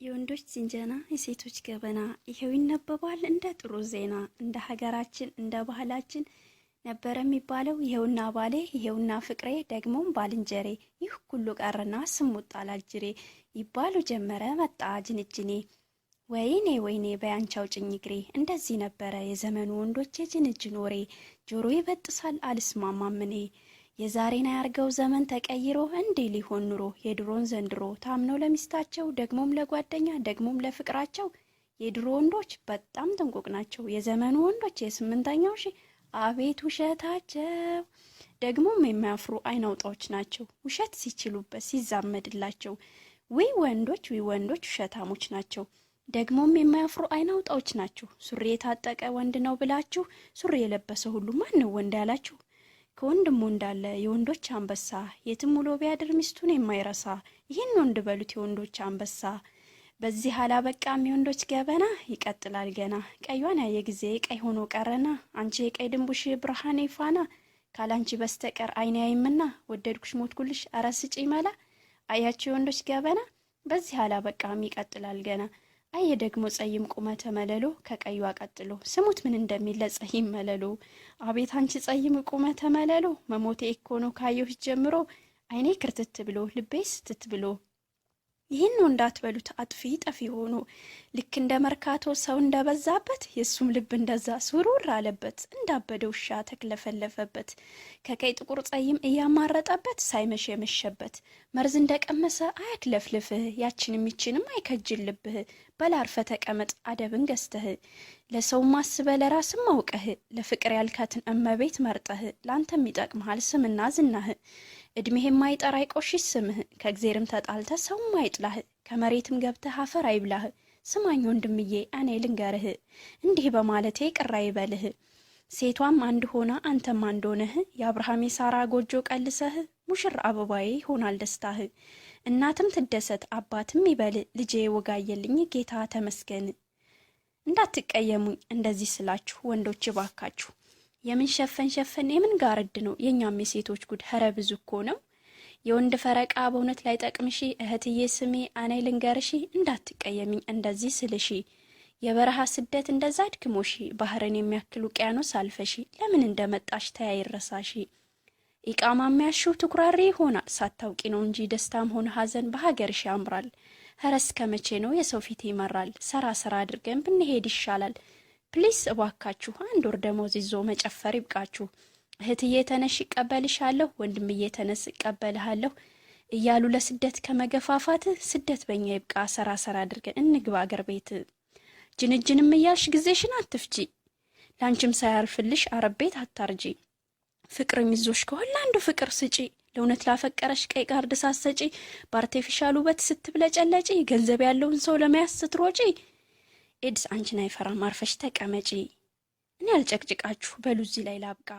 የወንዶች ዝንጀና የሴቶች ገበና ይሄው ይነበባል እንደ ጥሩ ዜና። እንደ ሀገራችን እንደ ባህላችን ነበር የሚባለው። ይሄውና ባሌ ይሄውና ፍቅሬ ደግሞም ባልንጀሬ ይህ ሁሉ ቀረና ስሙት ጣላጅሬ ይባሉ ጀመረ መጣ ጅንጅኔ። ወይኔ ወይኔ በያንቻው ጭኝ ግሬ። እንደዚህ ነበረ የዘመኑ ወንዶች የጅንጅን ወሬ። ጆሮ ይበጥሳል አልስማማም እኔ። የዛሬን ያርገው ዘመን ተቀይሮ እንዴ ሊሆን ኑሮ የድሮን ዘንድሮ ታምነው ለሚስታቸው ደግሞም ለጓደኛ ደግሞም ለፍቅራቸው። የድሮ ወንዶች በጣም ጥንቁቅ ናቸው። የዘመኑ ወንዶች የስምንተኛው ሺህ አቤት ውሸታቸው። ደግሞም የማያፍሩ አይናውጣዎች ናቸው። ውሸት ሲችሉበት ሲዛመድላቸው ዊ ወንዶች ውሸታሞች ናቸው። ደግሞም የማያፍሩ አይናውጣዎች ናቸው። ሱሪ የታጠቀ ወንድ ነው ብላችሁ ሱሪ የለበሰ ሁሉ ማን ነው ወንድ ያላችሁ? ከወንድሙ እንዳለ የወንዶች አንበሳ የትም ውሎ ቢያድር ሚስቱን የማይረሳ ይህን ወንድ በሉት የወንዶች አንበሳ። በዚህ አላበቃም የወንዶች ገበና ይቀጥላል ገና። ቀዩን ያየ ጊዜ ቀይ ሆኖ ቀረና አንቺ የቀይ ድንቡሽ ብርሃኔ ፋና። ካላንቺ በስተቀር አይኔ አይምና ወደድኩሽ ሞትኩልሽ ኧረ ስጪ መላ። አያችሁ የወንዶች ገበና በዚህ አላበቃም ይቀጥላል ገና። አየ ደግሞ ጸይም ቁመተ መለሎ ከቀዩ ቀጥሎ ስሙት ምን እንደሚል ለጸይም መለሎ። አቤት አንቺ ጸይም ቁመተ መለሎ መሞቴ እኮ ነው ካየሁሽ ጀምሮ። አይኔ ክርትት ብሎ ልቤ ስትት ብሎ። ይህን ነው እንዳትበሉት አጥፊ ጠፊ ሆኖ። ልክ እንደ መርካቶ ሰው እንደበዛበት የሱም ልብ እንደዛ ሱሩር አለበት። እንዳበደ ውሻ ተክለፈለፈበት ከቀይ ጥቁር ጸይም እያማረጠበት ሳይመሽ የመሸበት። መርዝ እንደቀመሰ አያክለፍልፍህ ያችንም ይችንም አይከጅልብህ። በላርፈ ተቀመጥ አደብን ገዝተህ። ለሰው ማስበ ለራስም አውቀህ ለፍቅር ያልካትን እመቤት መርጠህ። ላንተም ይጠቅምሃል ስምና ዝናህ። እድሜህ የማይጠራ አይቆሽሽ ስምህ። ከእግዜርም ተጣልተ ሰው ማይጥላህ ከመሬትም ገብተህ አፈር አይብላህ። ስማኝ ወንድምዬ እኔ ልንገርህ እንዲህ በማለቴ ቅር አይበልህ። ሴቷም አንድ ሆና አንተም አንድ ሆነህ የአብርሃም የሳራ ጎጆ ቀልሰህ። ሙሽራ አበባዬ ይሆናል ደስታህ። እናትም ትደሰት አባትም ይበል ልጄ ወጋየልኝ ጌታ ተመስገን። እንዳትቀየሙኝ እንደዚህ ስላችሁ ወንዶች ባካችሁ። የምን ሸፈን የምን ጋርድ ነው የኛም የሴቶች ጉድ ኸረ ብዙ እኮ ነው። የወንድ ፈረቃ በእውነት ላይ ጠቅምሺ እህትዬ ስሜ አናይ ልንገርሺ። እንዳትቀየሚኝ እንደዚህ ስልሺ የበረሃ ስደት እንደዛ አድክሞሺ። ባህርን የሚያክል ውቅያኖስ አልፈሺ ለምን እንደመጣሽ ተያይረሳሺ። ኢቃማ የሚያሽው ትኩራሪ ይሆናል ሳታውቂ ነው እንጂ ደስታም ሆነ ሀዘን በሀገርሽ ያምራል። ኸረስ ከመቼ ነው የሰው ፊት ይመራል። ሰራ አድርገን ብንሄድ ይሻላል። ፕሊስ እባካችሁ አንድ ወር ደሞዝ ይዞ መጨፈር ይብቃችሁ። እህትዬ ተነሽ እቀበልሻለሁ ወንድምዬ ተነስ እቀበልሃለሁ እያሉ ለስደት ከመገፋፋት ስደት በእኛ ይብቃ። ሰራ አድርገን እንግባ አገር ቤት። ጅንጅንም እያልሽ ጊዜሽን አትፍጂ። ላንቺም ሳያርፍልሽ አረብ ቤት አታርጂ። ፍቅር ይዞሽ ከሆነ አንዱ ፍቅር ስጪ። ለእውነት ላፈቀረሽ ቀይ ካርድ ሳትሰጪ በአርቲፊሻል ውበት ስትብለጨለጪ ገንዘብ ያለውን ሰው ለመያዝ ስትሮጪ። ኤድስ አንቺን አይፈራም አርፈሽ ተቀመጪ። እኔ አልጨቅጭቃችሁ በሉ እዚህ ላይ ላብቃ።